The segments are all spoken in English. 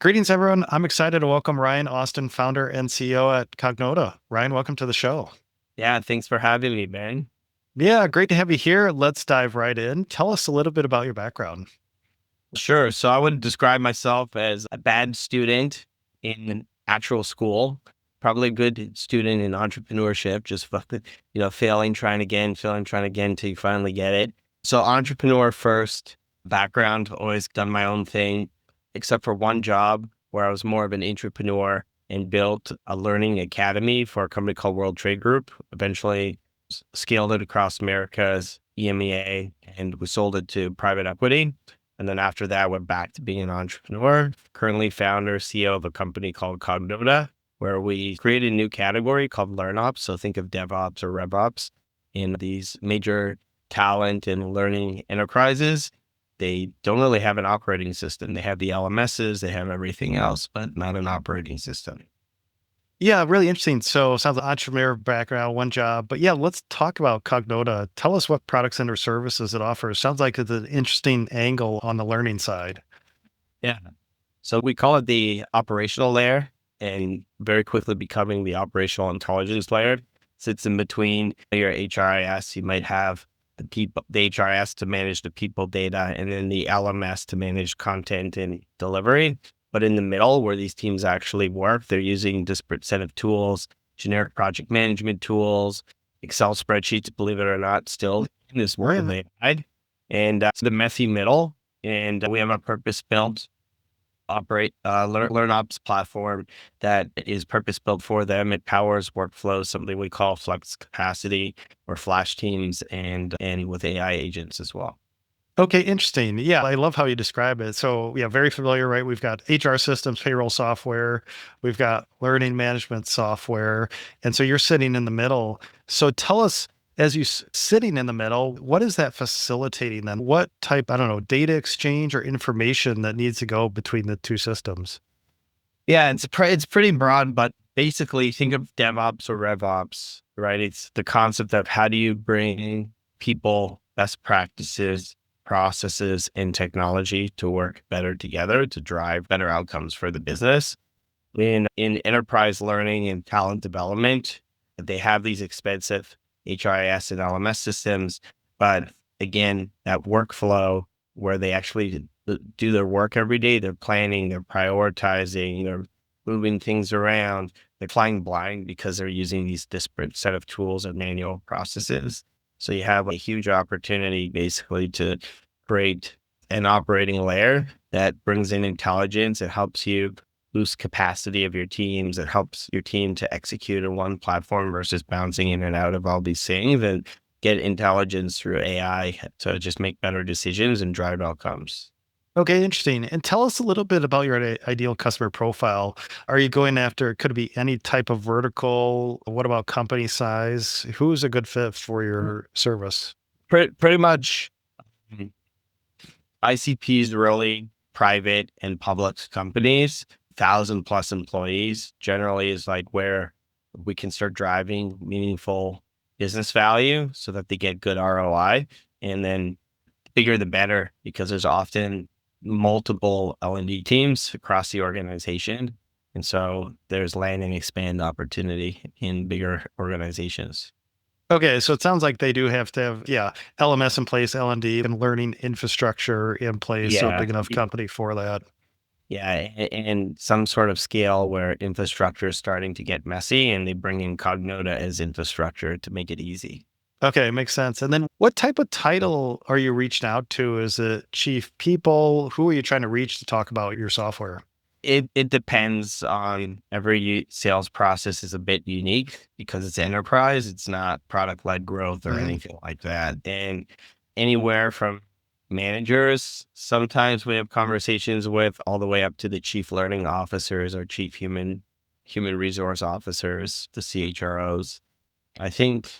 Greetings, everyone. I'm excited to welcome Ryan Austin, founder and CEO at Cognota. Ryan, welcome to the show. Yeah, thanks for having me, man. Yeah, great to have you here. Let's dive right in. Tell us a little bit about your background. Sure. So I would describe myself as a bad student in actual school, probably a good student in entrepreneurship, just failing, trying again till you finally get it. So entrepreneur first background, always done my own thing, except for one job where I was more of an entrepreneur and built a learning academy for a company called World Trade Group. Eventually scaled it across Americas, EMEA, and we sold it to private equity. And then after that, I went back to being an entrepreneur, currently founder, CEO of a company called Cognota, where we created a new category called LearnOps. So think of DevOps or RevOps in these major talent and learning enterprises. They don't really have an operating system. They have the LMSs, they have everything else, but not an operating system. Yeah, really interesting. So sounds like entrepreneur background, one job. But yeah, let's talk about Cognota. Tell us what products and or services it offers. Sounds like it's an interesting angle on the learning side. Yeah. So we call it the operational layer and very quickly becoming the operational intelligence layer. Sits in between your HRIS. You might have the HRIS to manage the people data and then the LMS to manage content and delivery. But in the middle where these teams actually work, they're using disparate set of tools, generic project management tools, Excel spreadsheets, believe it or not, still in this world of AI. And it's the messy middle. And we have a purpose-built LearnOps platform that is purpose-built for them. It powers workflows, something we call flex capacity or flash teams and with AI agents as well. Okay, interesting. Yeah, I love how you describe it. So, yeah, very familiar, right? We've got HR systems, payroll software, we've got learning management software. And so you're sitting in the middle. So tell us, as you sitting in the middle, what is that facilitating then? What type, I don't know, data exchange or information that needs to go between the two systems? Yeah, it's pretty broad, but basically think of DevOps or RevOps, right? It's the concept of how do you bring people, best practices, processes, and technology to work better together to drive better outcomes for the business. In enterprise learning and talent development, they have these expensive HRIS and LMS systems, but again, that workflow where they actually do their work every day, they're planning, they're prioritizing, they're moving things around, they're flying blind because they're using these disparate set of tools and manual processes. So you have a huge opportunity basically to create an operating layer that brings in intelligence. It helps you boost capacity of your teams. It helps your team to execute on one platform versus bouncing in and out of all these things and get intelligence through AI to just make better decisions and drive outcomes. Okay, interesting. And tell us a little bit about your ideal customer profile. Are you going after, could it be any type of vertical? What about company size? Who's a good fit for your service? Pretty much ICPs, really private and public companies, 1,000+ employees generally is like where we can start driving meaningful business value so that they get good ROI. And then bigger the better, because there's often multiple L&D teams across the organization. And so there's land and expand opportunity in bigger organizations. Okay, so it sounds like they do have to have, yeah, LMS in place, L&D, and learning infrastructure in place. So a Yeah. big enough company for that. Yeah. And some sort of scale where infrastructure is starting to get messy and they bring in Cognota as infrastructure to make it easy. Okay, makes sense. And then what type of title are you reaching out to? Is it chief people? Who are you trying to reach to talk about your software? It depends on every sales process is a bit unique because it's enterprise. It's not product led growth or Mhm. anything like that. And anywhere from managers, sometimes we have conversations with all the way up to the chief learning officers or chief human resource officers, the CHROs. I think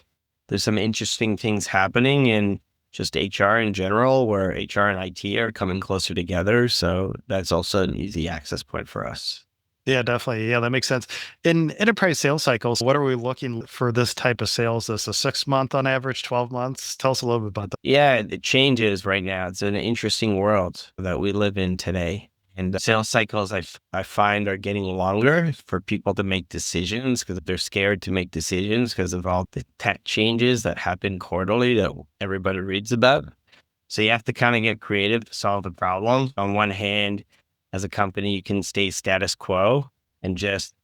there's some interesting things happening in just HR in general, where HR and IT are coming closer together. So that's also an easy access point for us. Yeah, definitely. Yeah, that makes sense. In enterprise sales cycles, what are we looking for this type of sales? This a 6 month on average, 12 months? Tell us a little bit about that. Yeah, it changes right now. It's an interesting world that we live in today. And the sales cycles I find are getting longer for people to make decisions because they're scared to make decisions because of all the tech changes that happen quarterly that everybody reads about. So you have to kind of get creative to solve the problem. On one hand, as a company, you can stay status quo and just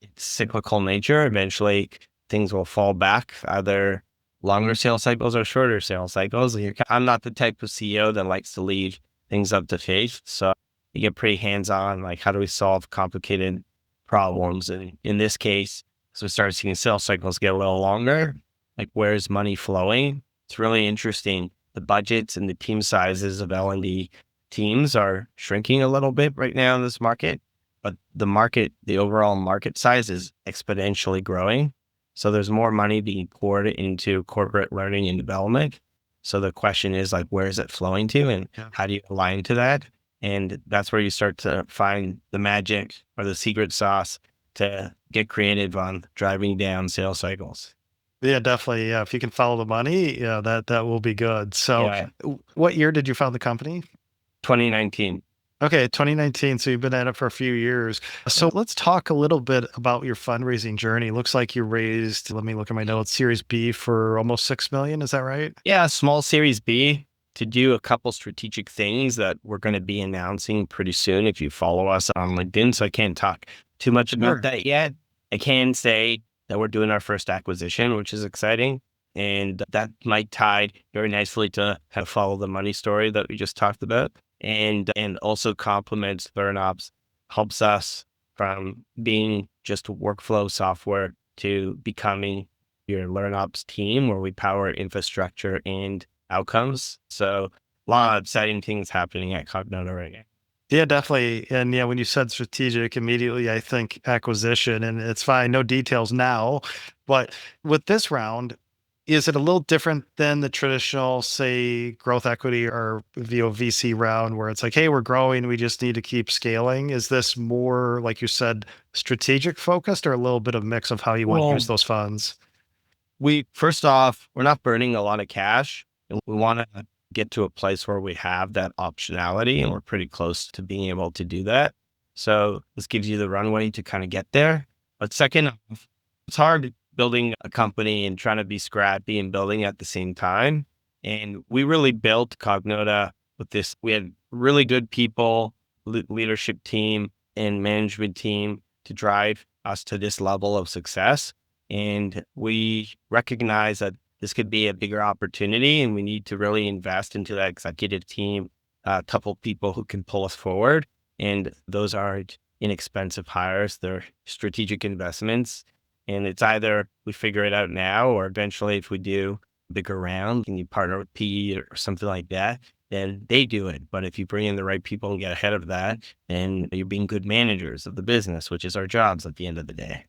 it's cyclical nature. Eventually things will fall back, either longer sales cycles or shorter sales cycles. I'm not the type of CEO that likes to leave things up to faith. So you get pretty hands-on, like how do we solve complicated problems? And in this case, as we start seeing sales cycles get a little longer, like where's money flowing? It's really interesting. The budgets and the team sizes of L&D teams are shrinking a little bit right now in this market, but the overall market size is exponentially growing. So there's more money being poured into corporate learning and development. So the question is like, where is it flowing to and how do you align to that? And that's where you start to find the magic or the secret sauce to get creative on driving down sales cycles. Yeah, definitely. Yeah. If you can follow the money, yeah, that will be good. So Yeah, what year did you found the company? 2019. Okay, 2019. So you've been at it for a few years. So let's talk a little bit about your fundraising journey. Looks like you raised, let me look at my notes, Series B for almost 6 million. Is that right? Yeah, small Series B to do a couple strategic things that we're going to be announcing pretty soon if you follow us on LinkedIn. So I can't talk too much about that yet. I can say that we're doing our first acquisition, which is exciting. And that might tie very nicely to kind of follow the money story that we just talked about. And also complements LearnOps, helps us from being just workflow software to becoming your LearnOps team where we power infrastructure and outcomes. So a lot of exciting things happening at Cognota right now. Yeah, definitely. And yeah, when you said strategic, immediately I think acquisition, and it's fine, no details now. But with this round, is it a little different than the traditional, say, growth equity or VC round where it's like, hey, we're growing, we just need to keep scaling? Is this more, like you said, strategic focused or a little bit of mix of how you want to use Well, those funds? first off, we're not burning a lot of cash. And we want to get to a place where we have that optionality and we're pretty close to being able to do that. So this gives you the runway to kind of get there. But second off, it's hard building a company and trying to be scrappy and building at the same time. And we really built Cognota with this. We had really good people, leadership team and management team to drive us to this level of success. And we recognize that this could be a bigger opportunity and we need to really invest into that executive team, a couple people who can pull us forward. And those aren't inexpensive hires. They're strategic investments. And it's either we figure it out now or eventually if we do a bigger round and you partner with PE or something like that, then they do it. But if you bring in the right people and get ahead of that, then you're being good managers of the business, which is our jobs at the end of the day.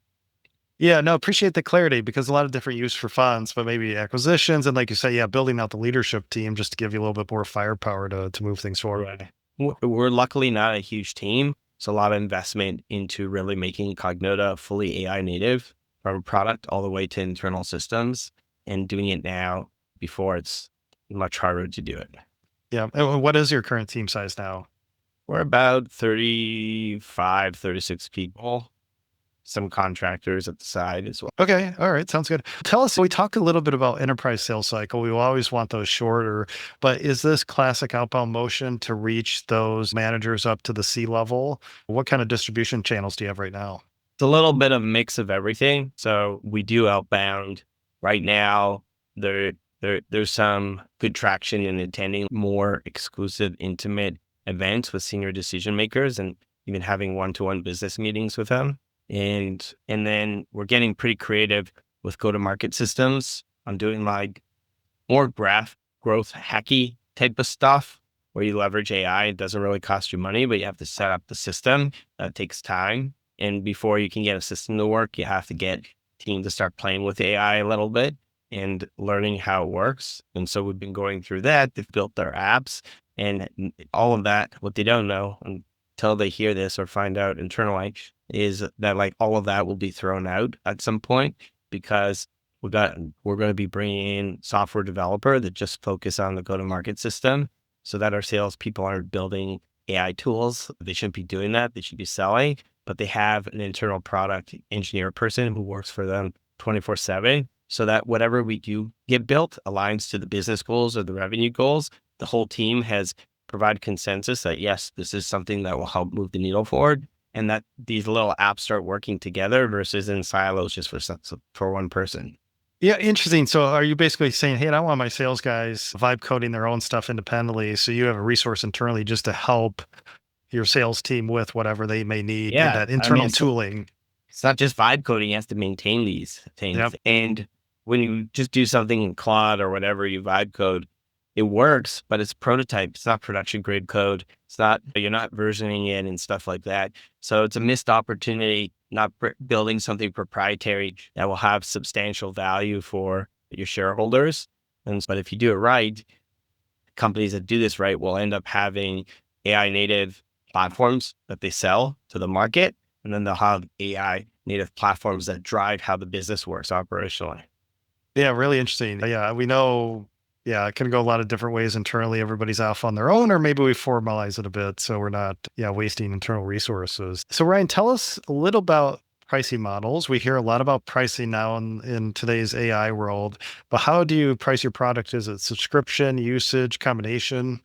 Yeah, no, appreciate the clarity because a lot of different use for funds, but maybe acquisitions. And like you say, yeah, building out the leadership team just to give you a little bit more firepower to move things forward. Right. We're luckily not a huge team. It's a lot of investment into really making Cognota fully AI native from product all the way to internal systems and doing it now before it's much harder to do it. Yeah. And what is your current team size now? We're about 35, 36 people, some contractors at the side as well. Okay. All right. Sounds good. Tell us, we talk a little bit about enterprise sales cycle. We will always want those shorter, but is this classic outbound motion to reach those managers up to the C level? What kind of distribution channels do you have right now? It's a little bit of a mix of everything. So we do outbound right now. There's some good traction in attending more exclusive, intimate events with senior decision makers and even having one-to-one business meetings with them. And then we're getting pretty creative with go-to-market systems. I'm doing like more growth hacky type of stuff where you leverage AI. It doesn't really cost you money, but you have to set up the system. That takes time. And before you can get a system to work, you have to get team to start playing with AI a little bit and learning how it works. And so we've been going through that. They've built their apps and all of that. What they don't know until they hear this or find out internally is that like all of that will be thrown out at some point because we're going to be bringing in software developer that just focus on the go-to-market system so that our salespeople aren't building AI tools. They shouldn't be doing that. They should be selling, but they have an internal product engineer person who works for them 24/7 so that whatever we do get built aligns to the business goals or the revenue goals. The whole team has provided consensus that yes, this is something that will help move the needle forward, and that these little apps start working together versus in silos just for one person. Yeah, interesting. So are you basically saying, hey, I don't want my sales guys vibe coding their own stuff independently. So you have a resource internally just to help your sales team with whatever they may need in Yeah, that I mean, internal tooling. it's not just vibe coding, you have to maintain these things. Yep. And when you just do something in Claude or whatever you vibe code, it works, but it's prototype. It's not production grade code. It's not, you're not versioning it and stuff like that. So it's a missed opportunity, not building something proprietary that will have substantial value for your shareholders. But if you do it right, companies that do this right will end up having AI native platforms that they sell to the market. And then they'll have AI native platforms that drive how the business works operationally. Yeah, really interesting. Yeah, we know, yeah, it can go a lot of different ways internally. Everybody's off on their own, or maybe we formalize it a bit so we're not, yeah, wasting internal resources. So, Ryan, tell us a little about pricing models. We hear a lot about pricing now in today's AI world, but how do you price your product? Is it subscription, usage, combination?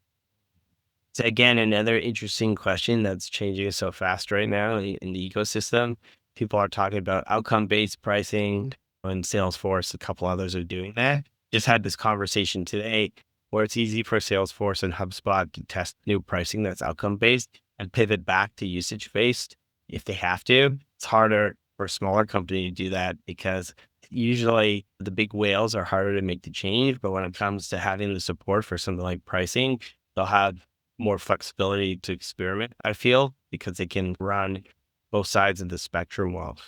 So again, another interesting question that's changing so fast right now in the ecosystem. People are talking about outcome-based pricing, and Salesforce, a couple others are doing that. Just had this conversation today where it's easy for Salesforce and HubSpot to test new pricing that's outcome-based and pivot back to usage-based if they have to. It's harder for a smaller company to do that because usually the big whales are harder to make the change. But when it comes to having the support for something like pricing, they'll have more flexibility to experiment, I feel, because they can run both sides of the spectrum well.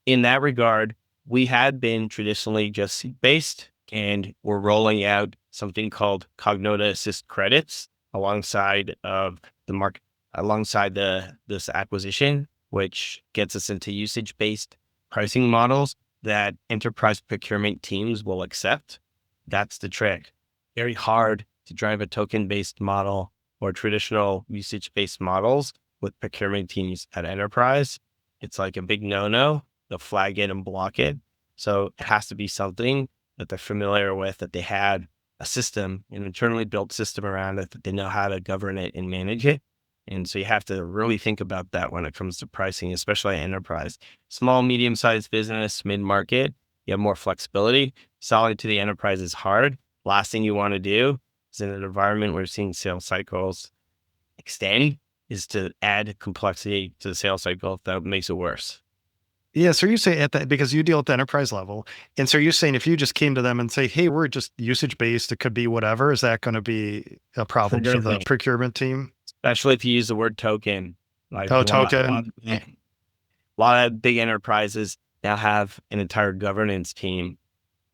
In that regard, we had been traditionally just seat-based, and we're rolling out something called Cognota Assist credits alongside of the market, alongside this acquisition, which gets us into usage-based pricing models that enterprise procurement teams will accept. That's the trick. Very hard to drive a token-based model or traditional usage-based models with procurement teams at enterprise. It's like a big no-no. They'll flag it and block it. So it has to be something that they're familiar with, that they had a system, an internally built system around it, that they know how to govern it and manage it. And so you have to really think about that when it comes to pricing, especially enterprise. Small, medium-sized business, mid-market, you have more flexibility. Selling to the enterprise is hard. Last thing you want to do is, in an environment where we're seeing sales cycles extend, is to add complexity to the sales cycle that makes it worse. Yeah, so you say at that because you deal at the enterprise level. And so you're saying if you just came to them and say, hey, we're just usage based, it could be whatever, is that going to be a problem for the Certainly. procurement team? Especially if you use the word token, like Oh, token. a lot of big enterprises now have an entire governance team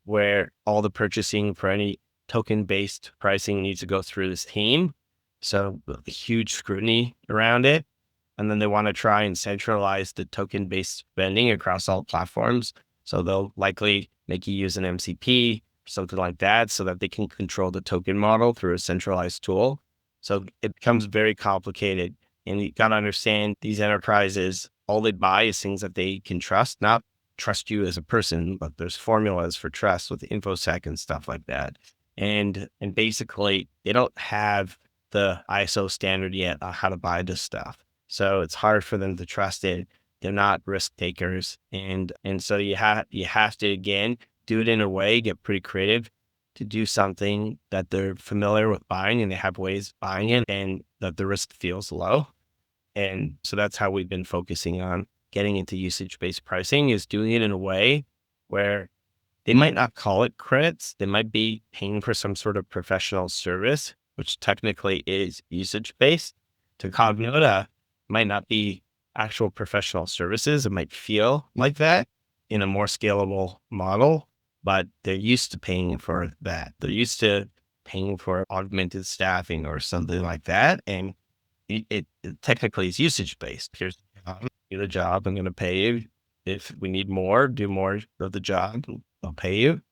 where all the purchasing for any token-based pricing needs to go through this team. So huge scrutiny around it. And then they want to try and centralize the token-based spending across all platforms. So they'll likely make you use an MCP, something like that, so that they can control the token model through a centralized tool. So it becomes very complicated. And you got to understand, these enterprises, all they buy is things that they can trust, not trust you as a person, but there's formulas for trust with InfoSec and stuff like that. And basically they don't have the ISO standard yet on how to buy this stuff. So it's hard for them to trust it. They're not risk takers. And so you have to, again, do it in a way, get pretty creative to do something that they're familiar with buying and they have ways of buying it and that the risk feels low. And so that's how we've been focusing on getting into usage-based pricing, is doing it in a way where they might not call it credits. They might be paying for some sort of professional service, which technically is usage-based. To Cognota, might not be actual professional services. It might feel like that in a more scalable model, but they're used to paying for that. They're used to paying for augmented staffing or something like that. And it technically is usage-based. Here's the job. I'm going to pay you. If we need more, do more of the job, I'll pay you.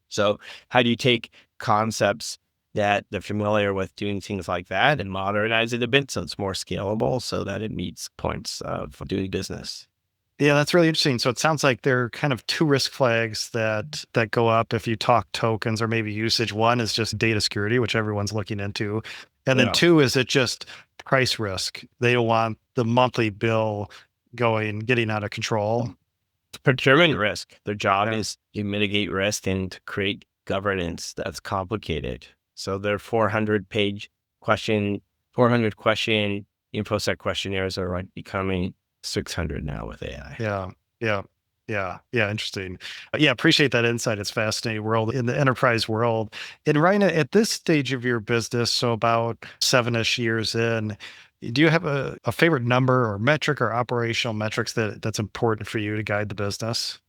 So how do you take concepts that they're familiar with doing things like that and modernize it a bit so it's more scalable so that it meets points of doing business. Yeah, that's really interesting. So it sounds like there are kind of two risk flags that go up if you talk tokens or maybe usage. One is just data security, which everyone's looking into. And then Yeah. two is it just price risk. They don't want the monthly bill getting out of control. Procurement risk. Their job Yeah. is to mitigate risk and to create governance that's complicated. So their 400 question InfoSec questionnaires are like becoming 600 now with AI. Yeah. Yeah. Yeah. Interesting. Yeah. Appreciate that insight. It's fascinating world in the enterprise world. And Ryan, at this stage of your business, so about 7-ish years in, do you have a favorite number or metric or operational metrics that's important for you to guide the business?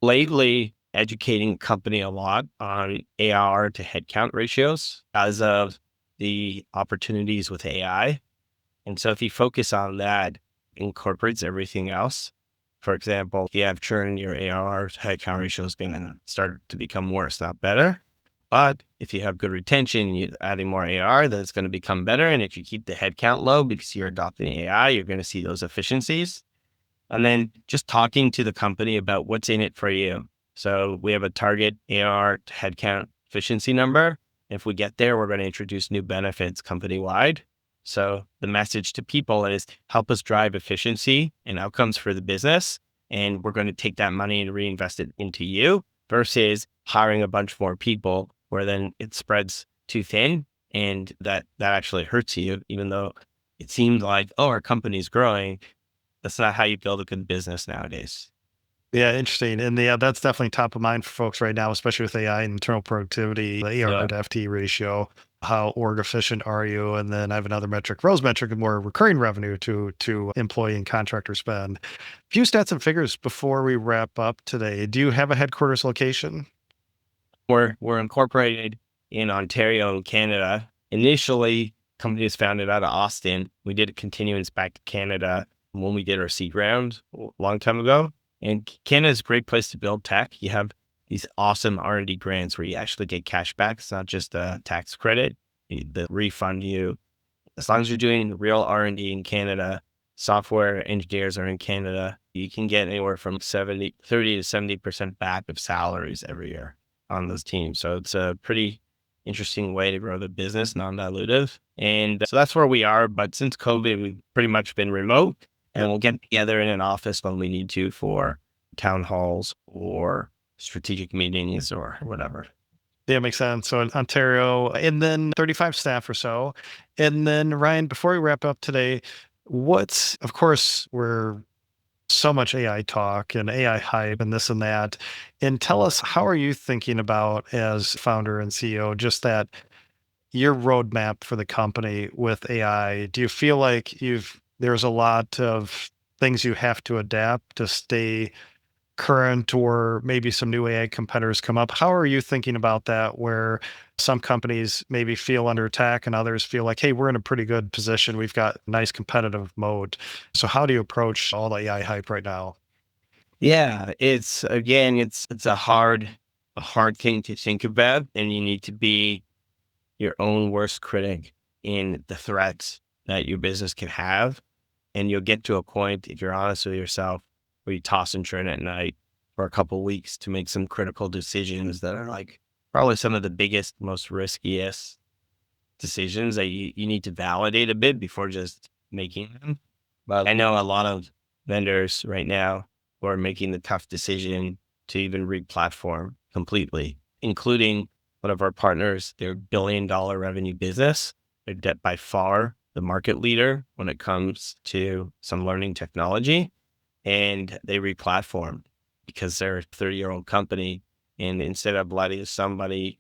Lately, educating company a lot on ARR to headcount ratios as of the opportunities with AI. And so if you focus on that, incorporates everything else. For example, if you have churn, your ARR to headcount ratio is going to start to become worse, not better. But if you have good retention, you're adding more AR, then it's going to become better. And if you keep the headcount low because you're adopting AI, you're going to see those efficiencies. And then just talking to the company about what's in it for you. So we have a target AR to headcount efficiency number. If we get there, we're going to introduce new benefits company wide. So the message to people is help us drive efficiency and outcomes for the business. And we're going to take that money and reinvest it into you versus hiring a bunch more people where then it spreads too thin. And that actually hurts you, even though it seems like, oh, our company's growing. That's not how you build a good business nowadays. Yeah, interesting. And yeah, that's definitely top of mind for folks right now, especially with AI and internal productivity, the AR Yeah. to FT ratio. How org efficient are you? And then I have another metric, Rose metric, more recurring revenue to employee and contractor spend. Few stats and figures before we wrap up today. Do you have a headquarters location? We're incorporated in Ontario and Canada. Initially, company was founded out of Austin. We did a continuance back to Canada when we did our seed round a long time ago. And Canada is a great place to build tech. You have these awesome R&D grants where you actually get cash back. It's not just a tax credit. They refund you. As long as you're doing real R&D in Canada, software engineers are in Canada, you can get anywhere from 30 to 70% back of salaries every year on those teams. So it's a pretty interesting way to grow the business, non-dilutive. And so that's where we are. But since COVID, we've pretty much been remote and we'll get together in an office when we need to for town halls or strategic meetings or whatever. Yeah, makes sense. So in Ontario, and then 35 staff or so. And then Ryan, before we wrap up today, of course, we're so much AI talk and AI hype and this and that. And tell us, how are you thinking about as founder and CEO, just that your roadmap for the company with AI? Do you feel like there's a lot of things you have to adapt to stay current, or maybe some new AI competitors come up? How are you thinking about that, where some companies maybe feel under attack and others feel like, hey, we're in a pretty good position. We've got nice competitive mode. So how do you approach all the AI hype right now? Yeah, it's again, it's a hard thing to think about, and you need to be your own worst critic in the threats that your business can have. And you'll get to a point, if you're honest with yourself, where you toss and turn at night for a couple of weeks to make some critical decisions that are like probably some of the biggest, most riskiest decisions that you need to validate a bit before just making them. But I know a lot of vendors right now who are making the tough decision to even re-platform completely, including one of our partners, their $1 billion revenue business. They're by far the market leader when it comes to some learning technology. And they re-platformed because they're a 30-year-old company. And instead of letting somebody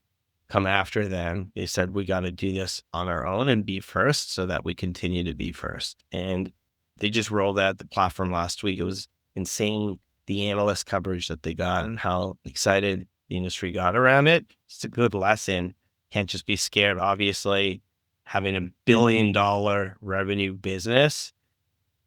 come after them, they said, we got to do this on our own and be first so that we continue to be first. And they just rolled out the platform last week. It was insane, the analyst coverage that they got and how excited the industry got around it. It's a good lesson. Can't just be scared. Obviously, having $1 billion revenue business,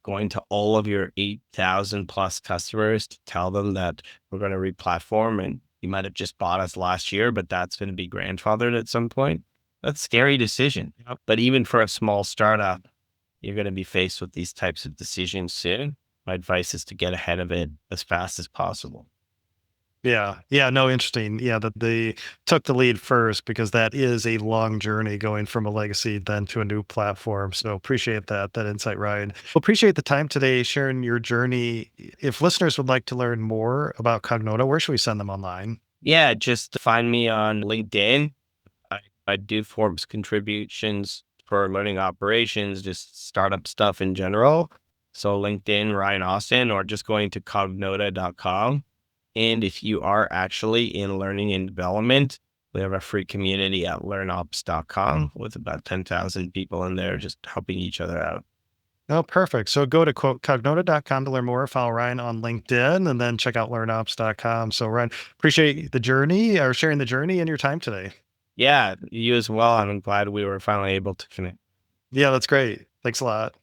going to all of your 8,000 plus customers to tell them that we're going to re-platform, and you might have just bought us last year, but that's going to be grandfathered at some point. That's a scary decision. Yep. But even for a small startup, you're going to be faced with these types of decisions soon. My advice is to get ahead of it as fast as possible. Yeah. Yeah. No, interesting. Yeah. That they took the lead first because that is a long journey going from a legacy then to a new platform. So appreciate that insight, Ryan. Well, appreciate the time today sharing your journey. If listeners would like to learn more about Cognota, where should we send them online? Yeah, just find me on LinkedIn. I, I do Forbes contributions for learning operations, just startup stuff in general. So LinkedIn, Ryan Austin, or just going to cognota.com. And if you are actually in learning and development, we have a free community at learnops.com with about 10,000 people in there just helping each other out. Oh, perfect. So go to cognota.com to learn more. Follow Ryan on LinkedIn and then check out learnops.com. So Ryan, appreciate the journey or sharing the journey and your time today. Yeah, you as well. I'm glad we were finally able to connect. Yeah, that's great. Thanks a lot.